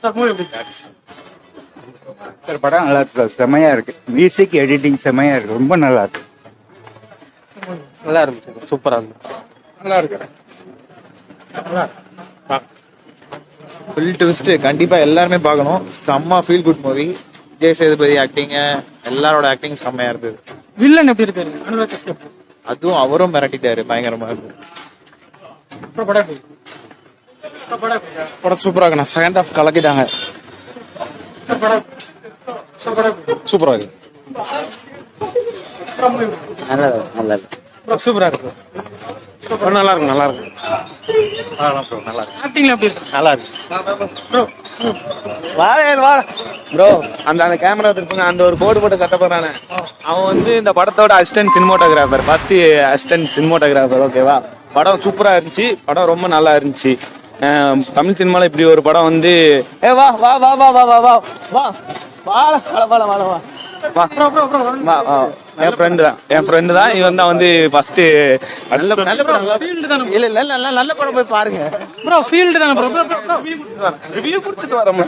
Sir படம் நல்லா இருக்கு சார், செமையா இருக்கு. மியூசிக் எடிட்டிங் செமையா இருக்கு, ரொம்ப நல்லா இருக்கு. நல்லா இருந்துச்சு, சூப்பரா இருந்துச்சு. நல்லா இருக்கு. ஃபுல் ட்விஸ்ட், கண்டிப்பா எல்லாருமே பார்க்கணும். செம்ம feel good movie. Vijay Sethupathi acting, எல்லாரோட ஆக்டிங் செம்மையா இருந்தது. வில்லன் எப்படி இருக்காரு? அனுராக் கஷ்யப். அதுவும் அவரும் மிரட்டிட்டாரு, பயங்கரமா இருக்கு. படம் சூப்பரா இருக்கு. செகண்ட் ஹாஃப் கலக்கிட்டாங்க. சூப்பரா இருக்கு. நல்லா இருக்கு. சூப்பரா இருக்கு. நல்லா இருக்கு. நல்லா இருக்கு. ஆக்டிங்ல எப்படி இருக்கு? நல்லா இருக்கு. ப்ரோ, அந்த கேமரா திருப்புங்க. அந்த ஒரு போர்டு போட்டு கட்ட போறானே, அவன் வந்து இந்த படத்தோட assistant cinematographer, first assistant cinematographer. ஓகேவா, படம் சூப்பரா இருந்துச்சு. படம் ரொம்ப நல்லா இருந்துச்சு. தமிழ் சினிமால இப்படி ஒரு படம் வந்து வா வா வா வா வா வா வா வா என் ஃப்ரெண்டு தான் இவன் தான் வந்து ஃபர்ஸ்ட். நல்ல படம் இல்ல, நல்ல படம் போய் பாருங்க ப்ரோ. ஃபீல்டு தானே ப்ரோ. ரிவ்யூ கொடுத்துட்டு வரோம்.